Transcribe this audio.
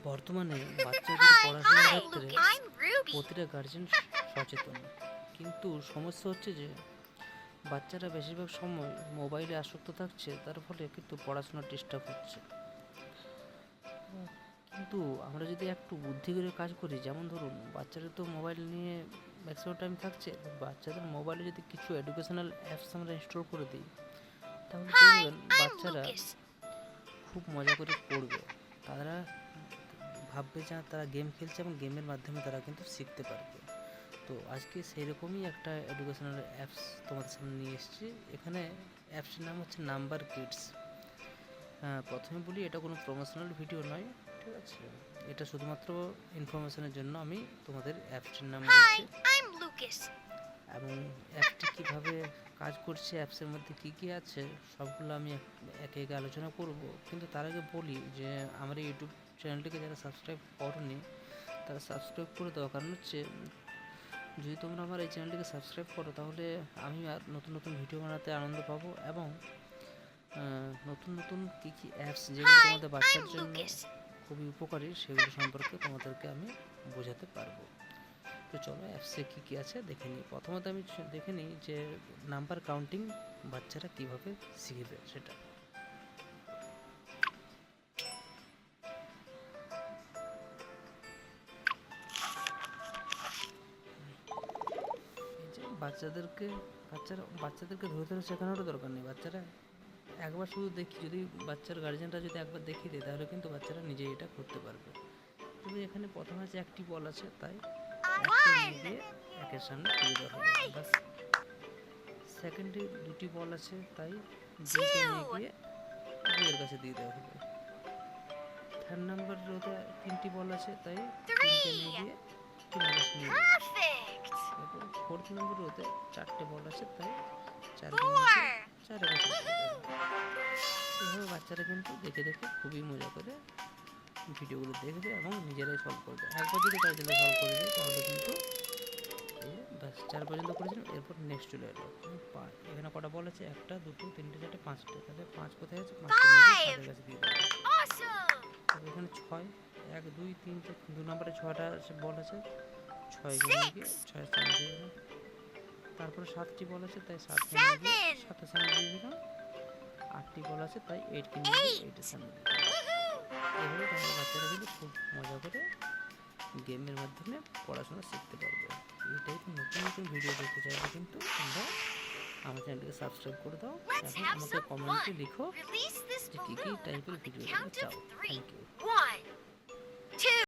বর্তমানে বাচ্চাদের পড়াশোনার ক্ষেত্রে প্রতিটা গার্জেন সচেতন, কিন্তু সমস্যা হচ্ছে যে বাচ্চারা বেশিরভাগ সময় মোবাইলে আসক্ত থাকছে, তার ফলে কিন্তু পড়াশোনা ডিস্টার্ব হচ্ছে। কিন্তু আমরা যদি একটু বুদ্ধি করে কাজ করি, যেমন ধরুন বাচ্চারা তো মোবাইল নিয়ে ম্যাক্সিমাম টাইম থাকছে, বাচ্চাদের মোবাইলে যদি কিছু এডুকেশনাল অ্যাপস আমরা ইনস্টল করে দিই, তাহলে দেখবেন বাচ্চারা খুব মজা করে পড়বে। তারা ভাববে যে তারা গেম খেলছে এবং গেমের মাধ্যমে তারা কিন্তু শিখতে পারবে। তো আজকে সেই রকমই একটা এডুকেশনাল অ্যাপস তোমাদের সামনে নিয়ে এসেছি। এখানে অ্যাপসটির নাম হচ্ছে নাম্বার কিডস। প্রথমে বলি, এটা কোনো প্রমোশনাল ভিডিও নয়, ঠিক আছে? এটা শুধুমাত্র ইনফরমেশনের জন্য আমি তোমাদের অ্যাপসটির নাম বলছি। এবং অ্যাপটি কীভাবে কাজ করছে, অ্যাপসের মধ্যে কী কী আছে, সবগুলো আমি একে একে আলোচনা করব। কিন্তু তার আগে বলি যে আমার এই ইউটিউব চ্যানেলটিকে যারা সাবস্ক্রাইব করোনি তারা সাবস্ক্রাইব করে দাও। কারণ হচ্ছে যদি তোমরা আমার এই চ্যানেলটিকে সাবস্ক্রাইব করো, তাহলে আমি আর নতুন নতুন ভিডিও বানাতে আনন্দ পাবো, এবং নতুন নতুন কী কী অ্যাপস যেগুলো তোমাদের বাচ্চার জন্য খুবই উপকারী সেগুলো সম্পর্কে তোমাদেরকে আমি বোঝাতে পারবো। তো চলো অ্যাপসে কী কী আছে দেখে নিই। প্রথমত আমি দেখে নিই যে নাম্বার কাউন্টিং বাচ্চারা কীভাবে শিখবে সেটা। এই যে বাচ্চাদেরকে ধরে ধরে শেখানোরও দরকার নেই। বাচ্চারা একবার শুধু যদি বাচ্চার গার্জেনরা যদি একবার দেখিয়ে দেয়, তাহলে কিন্তু বাচ্চারা নিজেই এটা করতে পারবে। তবে এখানে প্রথমে আছে একটি বল আছে, তাই একটা নিয়ে দিয়ে একের সামনে তুলে দেওয়া হবে। বাস। সেকেন্ডে দুটি বল আছে, তাই দুইকে নিয়ে গিয়ে দুইয়ের কাছে দিয়ে দেওয়া হবে। থার্ড নাম্বার রোতে তিনটি বল আছে, তাই তিনকে নিয়ে গিয়ে তিনের কাছে নিয়ে দেওয়া। এরপর ফোর্থ নাম্বার রোতে চারটে বল আছে, তাই চারকে নিয়ে গিয়ে চারের কাছে দিয়ে দেওয়া হবে। এভাবে বাচ্চারা কিন্তু দেখে দেখে খুবই মজা করে ভিডিওগুলো দেখবে এবং নিজেরাই সলভ করবে। একবার যদি গার্জেনরা সলভ করে দেয়, তাহলে কিন্তু ব্যাস 4 পর্যন্ত করেছিলাম। এরপর নেক্সট চলে এলো 5। এখানে কটা বল আছে? 1টা 2টো 3টে 4টে 5টে। তাহলে 5 কোথায় আছে? 5টে নিয়ে তাদের কাছে দিয়ে দেবো। তারপর এখানে 6, 1 2 3 4, 2 নম্বরে 6টা বল আছে, 6কে নিয়ে গিয়ে 6এর সামনে দিয়ে দিলাম। তারপরে 7টি বল আছে, তাই 7কে নিয়ে গিয়ে 7এর সামনে দিয়ে দিলাম। 8টি বল আছে, তাই 8কে নিয়ে গিয়ে 8এর সামনে দিয়ে দিলাম। এভাবে তোমাদের বাচ্চারা কিন্তু খুব মজা করে গেমের মাধ্যমে পড়াশোনা শিখতে পারবে। এই টাইপের নতুন নতুন ভিডিও দেখতে চাইলে কিন্তু তোমরা আমার চ্যানেলটিকে সাবস্ক্রাইব করে দাও এবং আমাকে কমেন্টে লিখো যে কী কী টাইপের ভিডিও তোমরা চাও। Thank you.